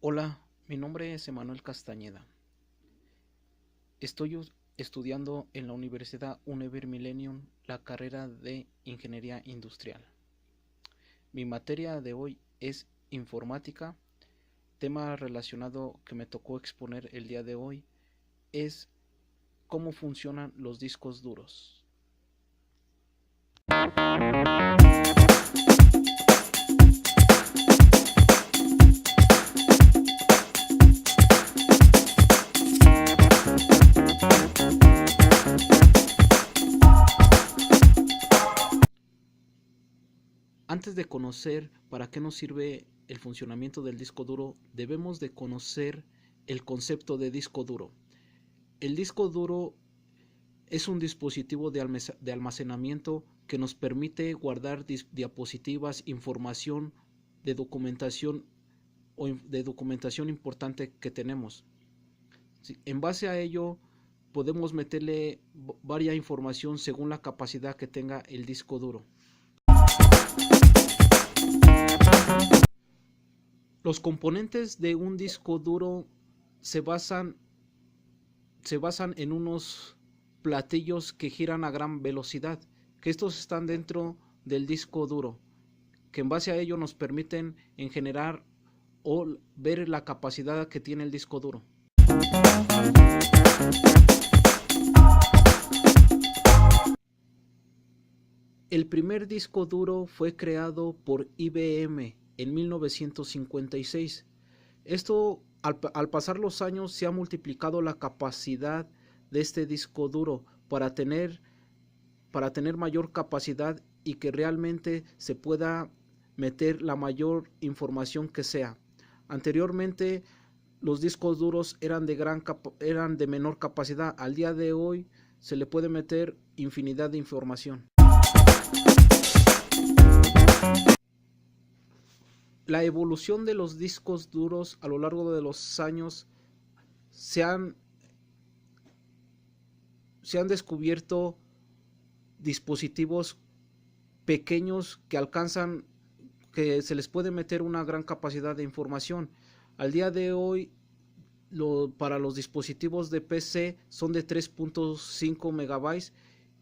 Hola, mi nombre es Emanuel Castañeda. Estoy estudiando en la Universidad Univer Millennium la carrera de Ingeniería Industrial. Mi materia de hoy es informática. Tema relacionado que me tocó exponer el día de hoy es cómo funcionan los discos duros. Antes de conocer para qué nos sirve el funcionamiento del disco duro, debemos de conocer el concepto de disco duro. El disco duro es un dispositivo de almacenamiento que nos permite guardar diapositivas, información de documentación o de documentación importante que tenemos. En base a ello, podemos meterle varias información según la capacidad que tenga el disco duro. Los componentes de un disco duro se basan en unos platillos que giran a gran velocidad, que estos están dentro del disco duro, que en base a ello nos permiten en generar o ver la capacidad que tiene el disco duro. El primer disco duro fue creado por IBM en 1956. Esto, al pasar los años, se ha multiplicado la capacidad de este disco duro para tener mayor capacidad y que realmente se pueda meter la mayor información que sea. Anteriormente los discos duros eran de menor capacidad. Al día de hoy se le puede meter infinidad de información. La evolución de los discos duros a lo largo de los años se han descubierto dispositivos pequeños que se les puede meter una gran capacidad de información. Al día de hoy, para los dispositivos de PC son de 3.5 megabytes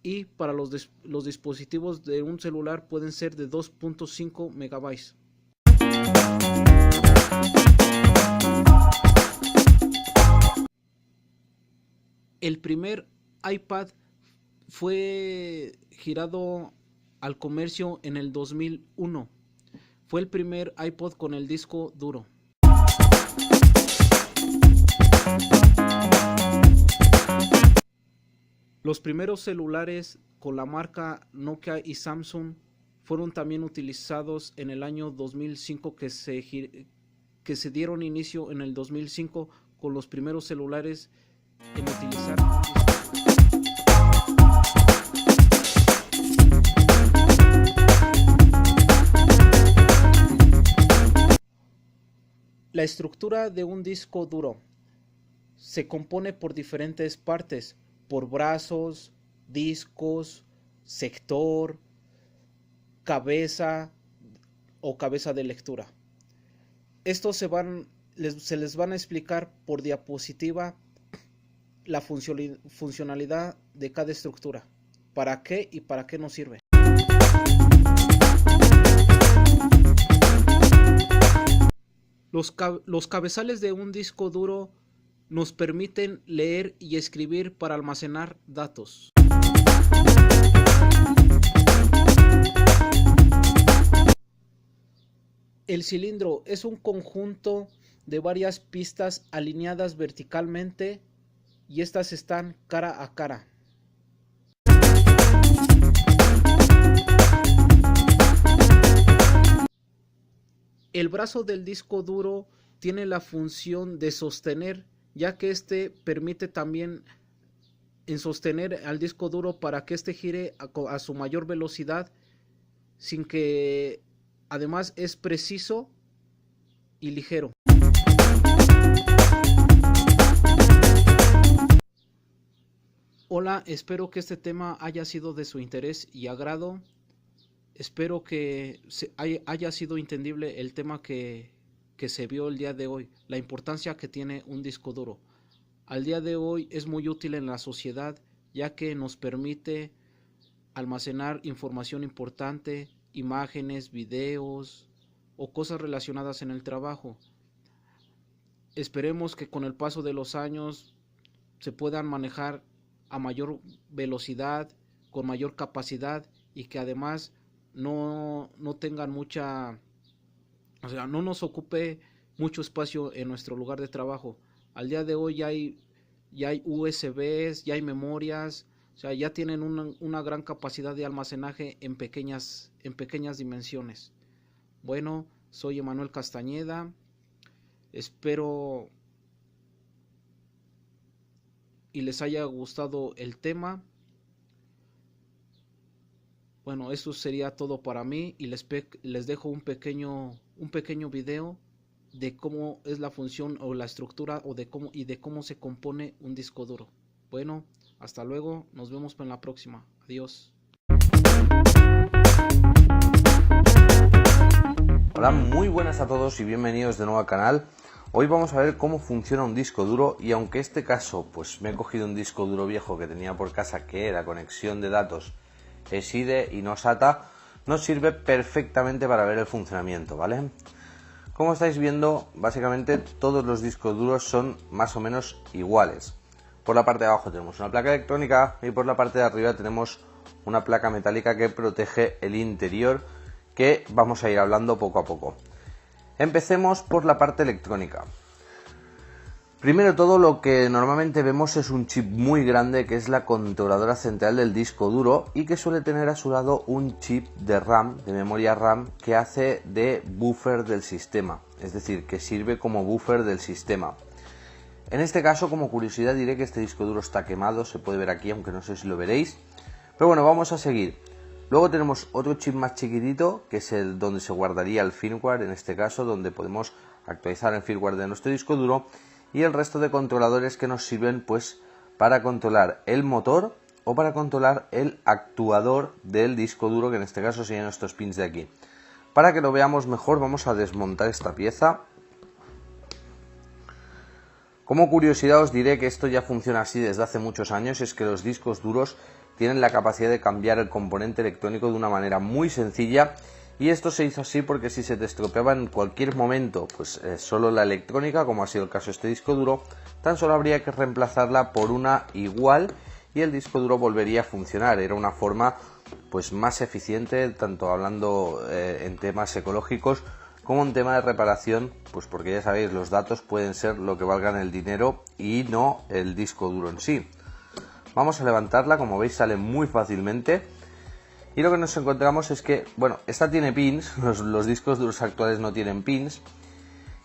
y para los dispositivos de un celular pueden ser de 2.5 megabytes. El primer iPad fue girado al comercio en el 2001. Fue el primer iPod con el disco duro. Los primeros celulares con la marca Nokia y Samsung fueron también utilizados en el año 2005, que se dieron inicio en el 2005 con los primeros celulares en utilizar. La estructura de un disco duro se compone por diferentes partes, por brazos, discos, sector, cabeza o cabeza de lectura. Estos se les van a explicar por diapositiva la funcionalidad de cada estructura, para qué y para qué nos sirve. Los cabezales de un disco duro nos permiten leer y escribir para almacenar datos. El cilindro es un conjunto de varias pistas alineadas verticalmente y estas están cara a cara. El brazo del disco duro tiene la función de sostener, ya que este permite también en sostener al disco duro para que este gire a su mayor velocidad, sin que además es preciso y ligero. Hola, espero que este tema haya sido de su interés y agrado. Espero que haya sido entendible el tema que que se vio el día de hoy, la importancia que tiene un disco duro. Al día de hoy es muy útil en la sociedad, ya que nos permite almacenar información importante, imágenes, videos o cosas relacionadas en el trabajo. Esperemos que con el paso de los años se puedan manejar a mayor velocidad, con mayor capacidad, y que además no tengan mucha, o sea, no nos ocupe mucho espacio en nuestro lugar de trabajo. Al día de hoy ya hay USBs, ya hay memorias, o sea, ya tienen una gran capacidad de almacenaje en pequeñas dimensiones. Bueno, soy Emanuel Castañeda, espero y les haya gustado el tema. Bueno, eso sería todo para mí, y les dejo un pequeño video de cómo es la función o la estructura o de cómo se compone un disco duro. Bueno, hasta luego, nos vemos en la próxima. Adiós. Hola, muy buenas a todos y bienvenidos de nuevo al canal. Hoy vamos a ver cómo funciona un disco duro, y aunque en este caso pues me he cogido un disco duro viejo que tenía por casa, que era conexión de datos SIDE y no SATA, nos sirve perfectamente para ver el funcionamiento, ¿vale? Como estáis viendo, básicamente todos los discos duros son más o menos iguales. Por la parte de abajo tenemos una placa electrónica y por la parte de arriba tenemos una placa metálica que protege el interior, que vamos a ir hablando poco a poco. Empecemos por la parte electrónica. Primero de todo, lo que normalmente vemos es un chip muy grande, que es la controladora central del disco duro, y que suele tener a su lado un chip de RAM, de memoria RAM, que hace de buffer del sistema, es decir, que sirve como buffer del sistema. En este caso, como curiosidad, diré que este disco duro está quemado, se puede ver aquí, aunque no sé si lo veréis, pero bueno, vamos a seguir. Luego tenemos otro chip más chiquitito, que es el donde se guardaría el firmware, en este caso, donde podemos actualizar el firmware de nuestro disco duro, y el resto de controladores que nos sirven pues para controlar el motor o para controlar el actuador del disco duro, que en este caso serían estos pins de aquí. Para que lo veamos mejor, vamos a desmontar esta pieza. Como curiosidad os diré que esto ya funciona así desde hace muchos años, es que los discos duros tienen la capacidad de cambiar el componente electrónico de una manera muy sencilla, y esto se hizo así porque si se te estropeaba en cualquier momento pues solo la electrónica, como ha sido el caso de este disco duro, tan solo habría que reemplazarla por una igual y el disco duro volvería a funcionar. Era una forma pues más eficiente, tanto hablando en temas ecológicos como en tema de reparación, pues porque ya sabéis, los datos pueden ser lo que valgan el dinero y no el disco duro en sí. Vamos a levantarla, como veis sale muy fácilmente. Y lo que nos encontramos es que, bueno, esta tiene pins, los discos duros actuales no tienen pins,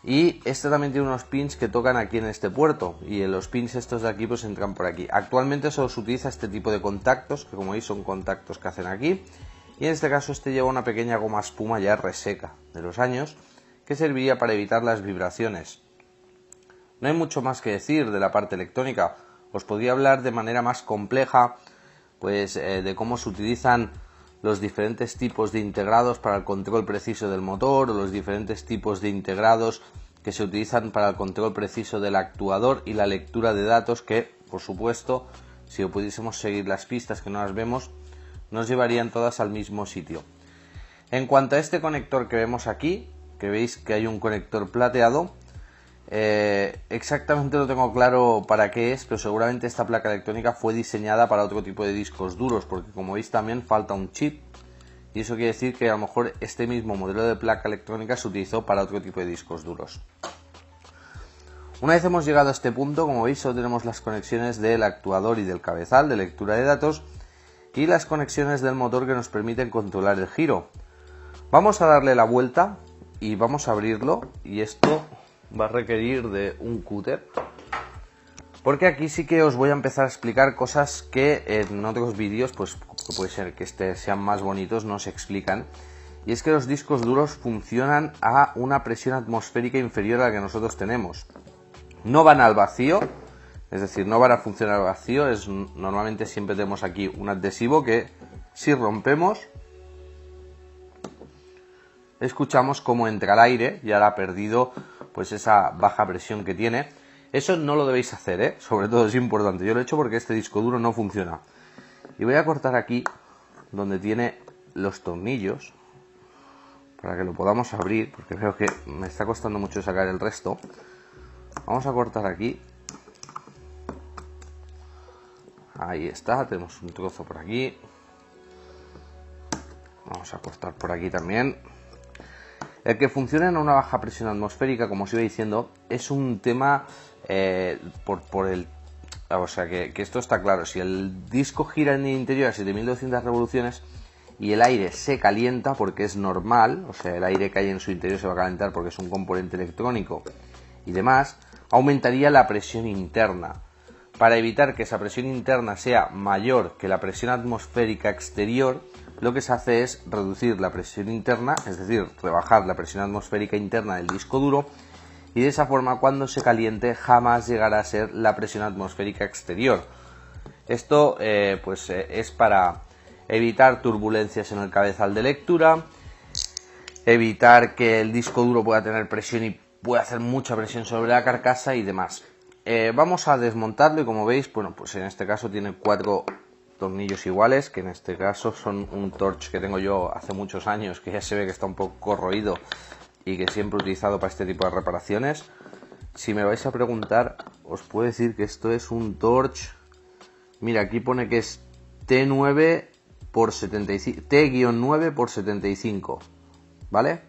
y este también tiene unos pins que tocan aquí en este puerto, y los pins estos de aquí pues entran por aquí. Actualmente solo se utiliza este tipo de contactos, que como veis son contactos que hacen aquí, y en este caso este lleva una pequeña goma espuma ya reseca de los años, que serviría para evitar las vibraciones. No hay mucho más que decir de la parte electrónica. Os podría hablar de manera más compleja pues de cómo se utilizan los diferentes tipos de integrados para el control preciso del motor, o los diferentes tipos de integrados que se utilizan para el control preciso del actuador y la lectura de datos, que por supuesto, si pudiésemos seguir las pistas que no las vemos, nos llevarían todas al mismo sitio. En cuanto a este conector que vemos aquí, que veis que hay un conector plateado, exactamente no tengo claro para qué es, pero seguramente esta placa electrónica fue diseñada para otro tipo de discos duros, porque como veis también falta un chip, y eso quiere decir que a lo mejor este mismo modelo de placa electrónica se utilizó para otro tipo de discos duros. Una vez hemos llegado a este punto, como veis solo tenemos las conexiones del actuador y del cabezal de lectura de datos, y las conexiones del motor que nos permiten controlar el giro. Vamos a darle la vuelta y vamos a abrirlo, y esto va a requerir de un cúter, porque aquí sí que os voy a empezar a explicar cosas que en otros vídeos pues que puede ser que sean más bonitos no se explican, y es que los discos duros funcionan a una presión atmosférica inferior a la que nosotros tenemos. No van al vacío, es decir, no van a funcionar al vacío, normalmente siempre tenemos aquí un adhesivo que si rompemos escuchamos cómo entra el aire y ahora ha perdido pues esa baja presión que tiene. Eso no lo debéis hacer, ¿eh? Sobre todo es importante. Yo lo he hecho porque este disco duro no funciona. Y voy a cortar aquí donde tiene los tornillos para que lo podamos abrir, porque veo que me está costando mucho sacar el resto. Vamos a cortar aquí. Ahí está, tenemos un trozo por aquí. Vamos a cortar por aquí también. El que funcione en una baja presión atmosférica, como os iba diciendo, es un tema o sea que esto está claro. Si el disco gira en el interior a 7200 revoluciones y el aire se calienta, porque es normal, o sea, el aire que hay en su interior se va a calentar porque es un componente electrónico y demás, aumentaría la presión interna. Para evitar que esa presión interna sea mayor que la presión atmosférica exterior, lo que se hace es reducir la presión interna, es decir, rebajar la presión atmosférica interna del disco duro, y de esa forma cuando se caliente jamás llegará a ser la presión atmosférica exterior. Esto es para evitar turbulencias en el cabezal de lectura, evitar que el disco duro pueda tener presión y pueda hacer mucha presión sobre la carcasa y demás. Vamos a desmontarlo y como veis, bueno, pues en este caso tiene 4 tornillos iguales, que en este caso son un torch que tengo yo hace muchos años, que ya se ve que está un poco corroído y que siempre he utilizado para este tipo de reparaciones. Si me vais a preguntar, os puedo decir que esto es un torch. Mira, aquí pone que es T9 por 75, T-9 por 75, ¿vale?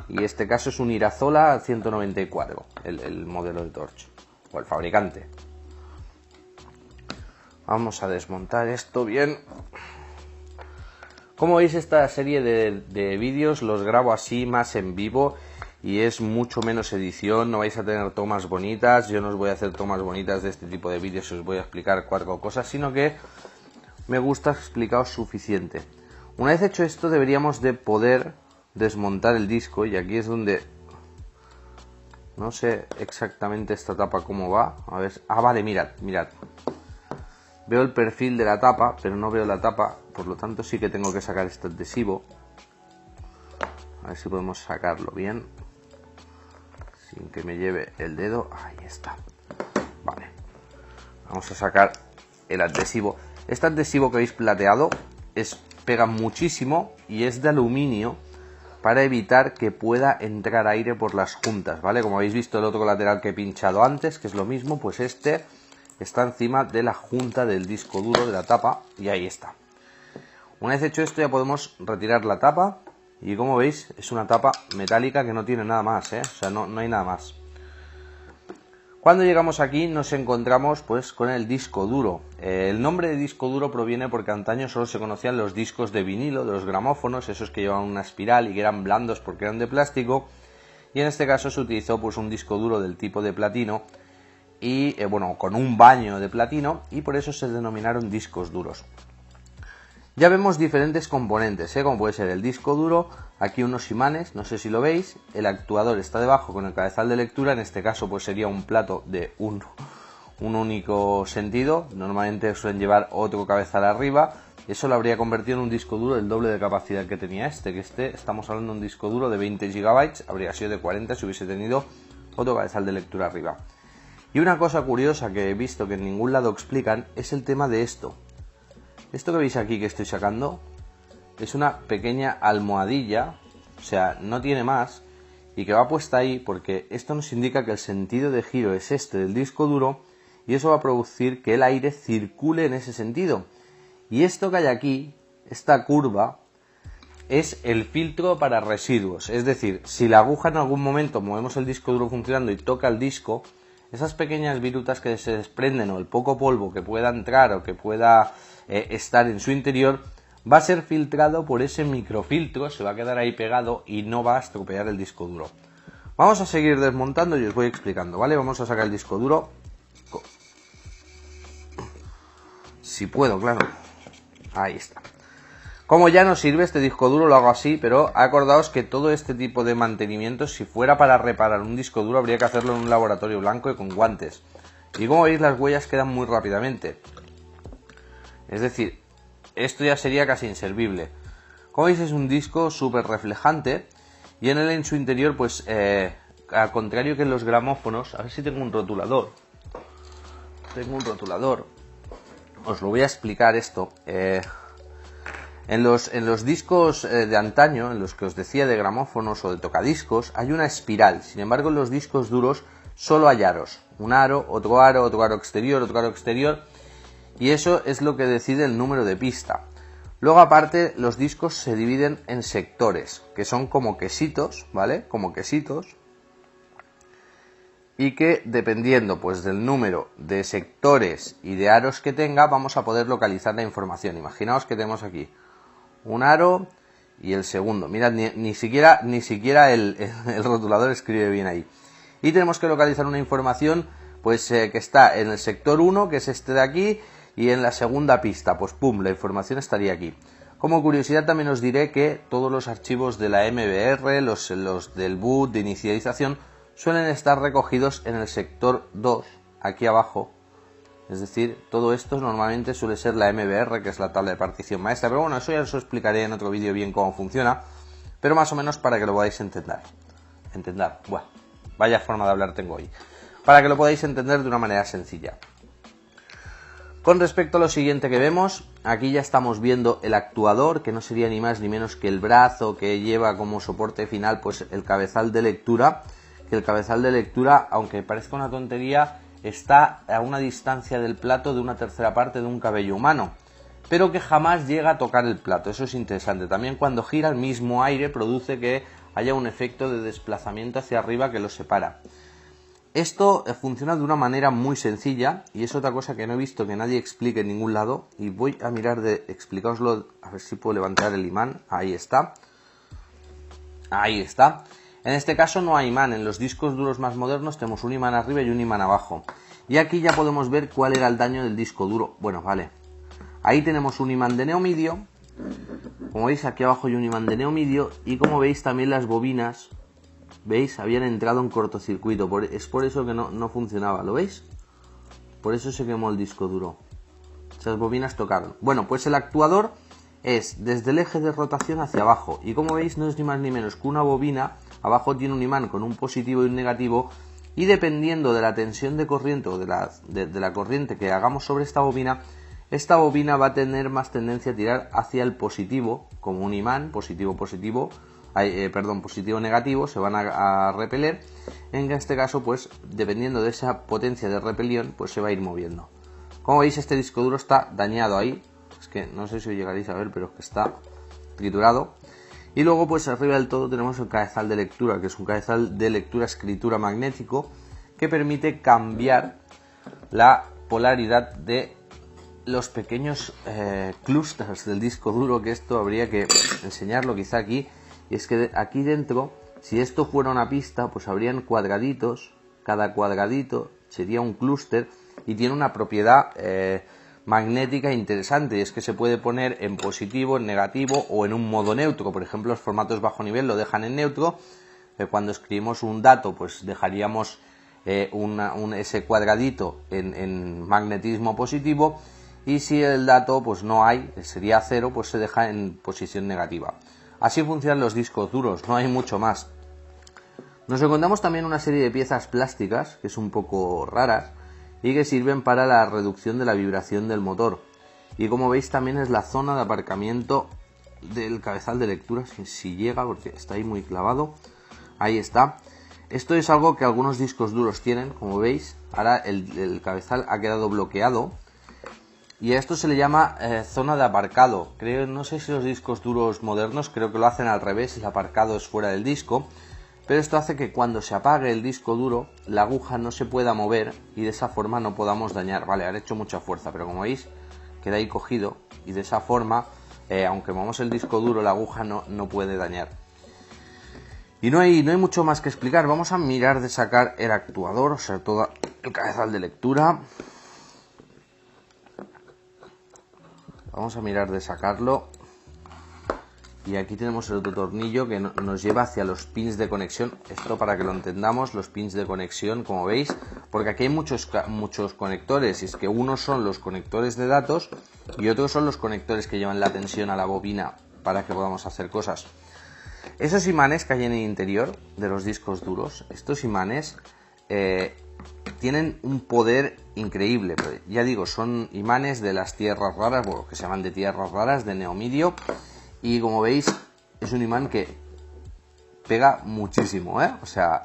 Y este caso es un Irazola 194, el modelo de torch, o el fabricante. Vamos a desmontar esto bien. Como veis, esta serie de vídeos los grabo así más en vivo y es mucho menos edición, no vais a tener tomas bonitas. Yo no os voy a hacer tomas bonitas de este tipo de vídeos, os voy a explicar 4 cosas, sino que me gusta explicaros suficiente. Una vez hecho esto, deberíamos de poder desmontar el disco, y aquí es donde no sé exactamente esta tapa cómo va. A ver, vale, mirad. Veo el perfil de la tapa, pero no veo la tapa, por lo tanto sí que tengo que sacar este adhesivo. A ver si podemos sacarlo bien, sin que me lleve el dedo. Ahí está. Vale. Vamos a sacar el adhesivo. Este adhesivo que veis plateado pega muchísimo y es de aluminio para evitar que pueda entrar aire por las juntas, ¿vale? Como habéis visto el otro lateral que he pinchado antes, que es lo mismo, pues este está encima de la junta del disco duro, de la tapa, y ahí está. Una vez hecho esto ya podemos retirar la tapa y como veis es una tapa metálica que no tiene nada más, o sea, no hay nada más. Cuando llegamos aquí nos encontramos pues con el disco duro. El nombre de disco duro proviene porque antaño solo se conocían los discos de vinilo, de los gramófonos, esos que llevaban una espiral y que eran blandos porque eran de plástico, y en este caso se utilizó pues un disco duro del tipo de platino y con un baño de platino, y por eso se denominaron discos duros. Ya vemos diferentes componentes, como puede ser el disco duro, aquí unos imanes, no sé si lo veis, el actuador está debajo con el cabezal de lectura, en este caso pues sería un plato de un único sentido, normalmente suelen llevar otro cabezal arriba, eso lo habría convertido en un disco duro del doble de capacidad que tenía estamos hablando de un disco duro de 20 GB, habría sido de 40 si hubiese tenido otro cabezal de lectura arriba. Y una cosa curiosa que he visto que en ningún lado explican es el tema de esto. Esto que veis aquí que estoy sacando es una pequeña almohadilla, o sea, no tiene más, y que va puesta ahí porque esto nos indica que el sentido de giro es este del disco duro y eso va a producir que el aire circule en ese sentido. Y esto que hay aquí, esta curva, es el filtro para residuos, es decir, si la aguja en algún momento movemos el disco duro funcionando y toca el disco, esas pequeñas virutas que se desprenden o el poco polvo que pueda entrar o que pueda estar en su interior va a ser filtrado por ese microfiltro, se va a quedar ahí pegado y no va a estropear el disco duro. Vamos a seguir desmontando y os voy explicando, ¿vale? Vamos a sacar el disco duro. Si puedo, claro. Ahí está. Como ya no sirve este disco duro, lo hago así, pero acordaos que todo este tipo de mantenimiento, si fuera para reparar un disco duro, habría que hacerlo en un laboratorio blanco y con guantes. Y como veis, las huellas quedan muy rápidamente. Es decir, esto ya sería casi inservible. Como veis, es un disco súper reflejante y en su interior, pues al contrario que en los gramófonos, a ver si tengo un rotulador. Os lo voy a explicar esto. En los discos de antaño, en los que os decía de gramófonos o de tocadiscos, hay una espiral. Sin embargo, en los discos duros solo hay aros. Un aro, otro aro exterior, otro aro exterior. Y eso es lo que decide el número de pista. Luego, aparte, los discos se dividen en sectores, que son como quesitos, ¿vale? Como quesitos. Y que dependiendo pues del número de sectores y de aros que tenga, vamos a poder localizar la información. Imaginaos que tenemos aquí un aro y el segundo. Mirad, ni siquiera el rotulador escribe bien ahí. Y tenemos que localizar una información pues que está en el sector 1, que es este de aquí, y en la segunda pista, pues pum, la información estaría aquí. Como curiosidad también os diré que todos los archivos de la MBR, los del boot de inicialización, suelen estar recogidos en el sector 2, aquí abajo. Es decir, todo esto normalmente suele ser la MBR, que es la tabla de partición maestra. Pero bueno, eso ya os explicaré en otro vídeo bien cómo funciona. Pero más o menos para que lo podáis entender. Bueno, vaya forma de hablar tengo hoy. Para que lo podáis entender de una manera sencilla. Con respecto a lo siguiente que vemos, aquí ya estamos viendo el actuador, que no sería ni más ni menos que el brazo que lleva como soporte final pues el cabezal de lectura. Que el cabezal de lectura, aunque parezca una tontería, está a una distancia del plato de una tercera parte de un cabello humano, pero que jamás llega a tocar el plato. Eso es interesante. También cuando gira, el mismo aire produce que haya un efecto de desplazamiento hacia arriba que lo separa. Esto funciona de una manera muy sencilla y es otra cosa que no he visto que nadie explique en ningún lado, y voy a mirar de explicaoslo, a ver si puedo levantar el imán. Ahí está. En este caso no hay imán. En los discos duros más modernos tenemos un imán arriba y un imán abajo. Y aquí ya podemos ver cuál era el daño del disco duro. Bueno, vale. Ahí tenemos un imán de neomidio. Como veis, aquí abajo hay un imán de neomidio. Y como veis, también las bobinas, ¿veis? Habían entrado en cortocircuito. Es por eso que no funcionaba. ¿Lo veis? Por eso se quemó el disco duro. Esas bobinas tocaron. Bueno, pues el actuador es desde el eje de rotación hacia abajo. Y como veis, no es ni más ni menos que una bobina. Abajo tiene un imán con un positivo y un negativo, y dependiendo de la tensión de corriente o de la corriente que hagamos sobre esta bobina va a tener más tendencia a tirar hacia el positivo, como un imán, positivo negativo, se van a repeler. En este caso, pues dependiendo de esa potencia de repelión, pues se va a ir moviendo. Como veis, este disco duro está dañado ahí, es que no sé si llegaréis a ver, pero es que está triturado. Y luego pues arriba del todo tenemos el cabezal de lectura, que es un cabezal de lectura escritura magnético que permite cambiar la polaridad de los pequeños clústeres del disco duro, que esto habría que enseñarlo quizá aquí. Y es que aquí dentro, si esto fuera una pista, pues habrían cuadraditos, cada cuadradito sería un clúster y tiene una propiedad magnética interesante, y es que se puede poner en positivo, en negativo o en un modo neutro. Por ejemplo, los formatos bajo nivel lo dejan en neutro. Cuando escribimos un dato, pues dejaríamos ese cuadradito en magnetismo positivo, y si el dato pues no hay, sería 0, pues se deja en posición negativa. Así funcionan los discos duros, no hay mucho más. Nos encontramos también una serie de piezas plásticas que son un poco raras y que sirven para la reducción de la vibración del motor. Y como veis, también es la zona de aparcamiento del cabezal de lectura, si llega, porque está ahí muy clavado. Ahí está. Esto es algo que algunos discos duros tienen, como veis. Ahora el cabezal ha quedado bloqueado. Y a esto se le llama zona de aparcado. No sé si los discos duros modernos creo que lo hacen al revés, el aparcado es fuera del disco. Pero esto hace que cuando se apague el disco duro, la aguja no se pueda mover y de esa forma no podamos dañar. Vale, ha hecho mucha fuerza, pero como veis, queda ahí cogido y de esa forma, aunque movamos el disco duro, la aguja no puede dañar. Y no hay mucho más que explicar. Vamos a mirar de sacar el actuador, o sea, todo el cabezal de lectura. Vamos a mirar de sacarlo. Y aquí tenemos el otro tornillo que nos lleva hacia los pins de conexión. Esto para que lo entendamos, los pins de conexión, como veis, porque aquí hay muchos conectores, y es que unos son los conectores de datos y otros son los conectores que llevan la tensión a la bobina para que podamos hacer cosas. Esos imanes que hay en el interior de los discos duros, estos imanes tienen un poder increíble. Ya digo, son imanes de las tierras raras, bueno, que se llaman de tierras raras, de neomidio, y como veis es un imán que pega muchísimo, o sea,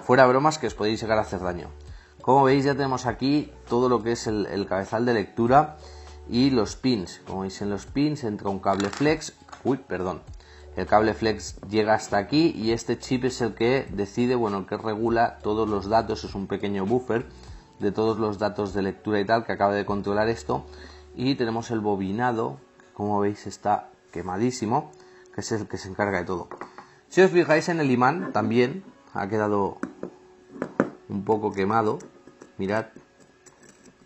fuera bromas que os podéis llegar a hacer daño. Como veis ya tenemos aquí todo lo que es el cabezal de lectura y los pins. Como veis en los pins entra un cable flex, el cable flex llega hasta aquí y este chip es el que decide, bueno, el que regula todos los datos, es un pequeño buffer de todos los datos de lectura y tal que acaba de controlar esto. Y tenemos el bobinado, que como veis está quemadísimo, que es el que se encarga de todo. Si os fijáis en el imán también ha quedado un poco quemado, mirad,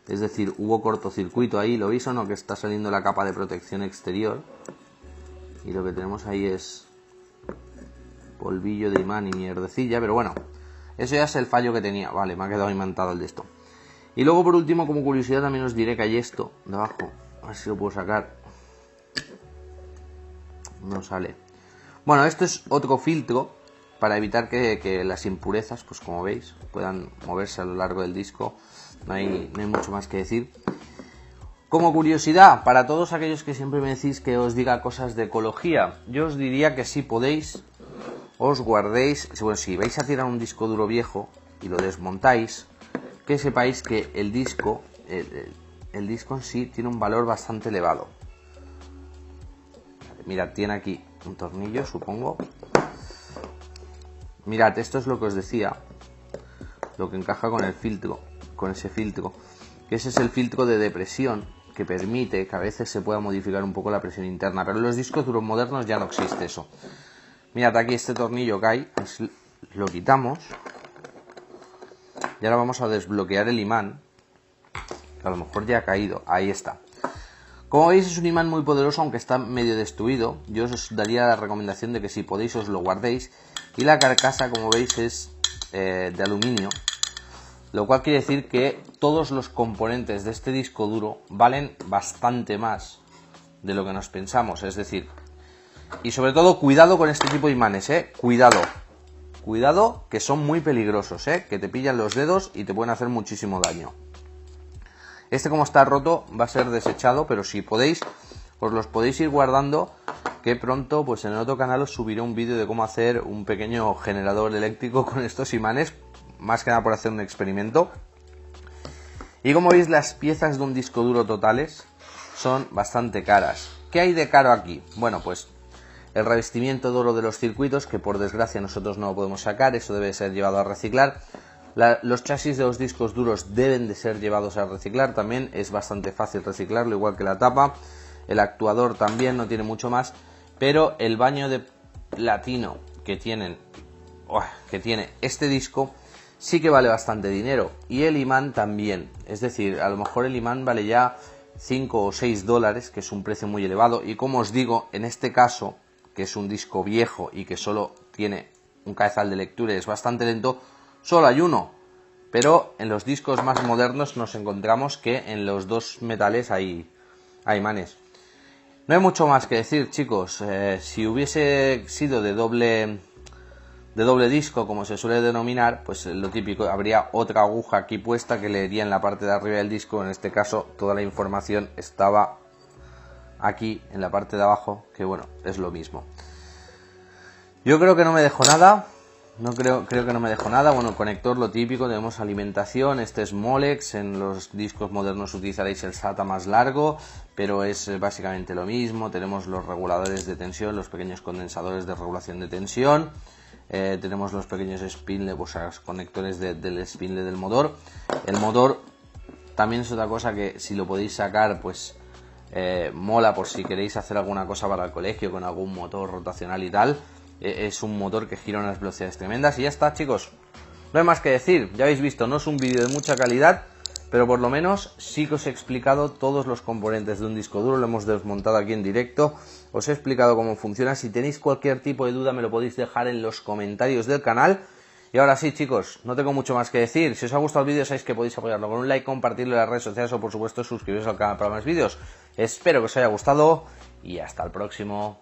es decir, hubo cortocircuito ahí, ¿lo veis o no? Que está saliendo la capa de protección exterior y lo que tenemos ahí es polvillo de imán y mierdecilla, pero bueno, eso ya es el fallo que tenía. Vale, me ha quedado imantado el de esto. Y luego por último, como curiosidad, también os diré que hay esto de abajo, a ver si lo puedo sacar. No sale. Bueno, esto es otro filtro para evitar que las impurezas, pues como veis, puedan moverse a lo largo del disco. No hay mucho más que decir. Como curiosidad, para todos aquellos que siempre me decís que os diga cosas de ecología, yo os diría que si podéis, os guardéis, bueno, si vais a tirar un disco duro viejo y lo desmontáis, que sepáis que el disco en sí tiene un valor bastante elevado. Mirad, tiene aquí un tornillo, supongo. Mirad, esto es lo que os decía, lo que encaja con el filtro, con ese filtro, que ese es el filtro de depresión que permite que a veces se pueda modificar un poco la presión interna, pero en los discos duros modernos ya no existe eso. Mirad, aquí este tornillo que hay, lo quitamos y ahora vamos a desbloquear el imán, que a lo mejor ya ha caído, ahí está. Como veis es un imán muy poderoso, aunque está medio destruido. Yo os daría la recomendación de que si podéis os lo guardéis. Y la carcasa, como veis, es de aluminio, lo cual quiere decir que todos los componentes de este disco duro valen bastante más de lo que nos pensamos. Es decir, y sobre todo cuidado con este tipo de imanes, cuidado, que son muy peligrosos, que te pillan los dedos y te pueden hacer muchísimo daño. Este, como está roto, va a ser desechado, pero si podéis, os los podéis ir guardando, que pronto pues en el otro canal os subiré un vídeo de cómo hacer un pequeño generador eléctrico con estos imanes, más que nada por hacer un experimento. Y como veis, las piezas de un disco duro totales son bastante caras. ¿Qué hay de caro aquí? Bueno, pues el revestimiento de oro de los circuitos, que por desgracia nosotros no lo podemos sacar, eso debe ser llevado a reciclar. Los chasis de los discos duros deben de ser llevados a reciclar, también es bastante fácil reciclarlo, igual que la tapa. El actuador también, no tiene mucho más, pero el baño de platino que tiene este disco sí que vale bastante dinero, y el imán también. Es decir, a lo mejor el imán vale ya 5 o 6 dólares, que es un precio muy elevado, y como os digo, en este caso, que es un disco viejo y que solo tiene un cabezal de lectura y es bastante lento, solo hay uno, pero en los discos más modernos nos encontramos que en los dos metales hay imanes. No hay mucho más que decir, chicos. Si hubiese sido de doble disco, como se suele denominar, pues lo típico, habría otra aguja aquí puesta que leería en la parte de arriba del disco. En este caso toda la información estaba aquí en la parte de abajo, que bueno, es lo mismo. Yo creo que no me dejo nada. Creo que no me dejo nada. Bueno, el conector, lo típico, tenemos alimentación, este es Molex, en los discos modernos utilizaréis el SATA más largo, pero es básicamente lo mismo. Tenemos los reguladores de tensión, los pequeños condensadores de regulación de tensión, tenemos los pequeños spindle, pues los conectores del spindle del motor. El motor también es otra cosa que si lo podéis sacar, pues mola por si queréis hacer alguna cosa para el colegio con algún motor rotacional y tal. Es un motor que gira a unas velocidades tremendas. Y ya está, chicos, no hay más que decir. Ya habéis visto, no es un vídeo de mucha calidad, pero por lo menos sí que os he explicado todos los componentes de un disco duro. Lo hemos desmontado aquí en directo, os he explicado cómo funciona. Si tenéis cualquier tipo de duda me lo podéis dejar en los comentarios del canal. Y ahora sí, chicos, no tengo mucho más que decir. Si os ha gustado el vídeo sabéis que podéis apoyarlo con un like, compartirlo en las redes sociales o por supuesto suscribiros al canal para más vídeos. Espero que os haya gustado y hasta el próximo.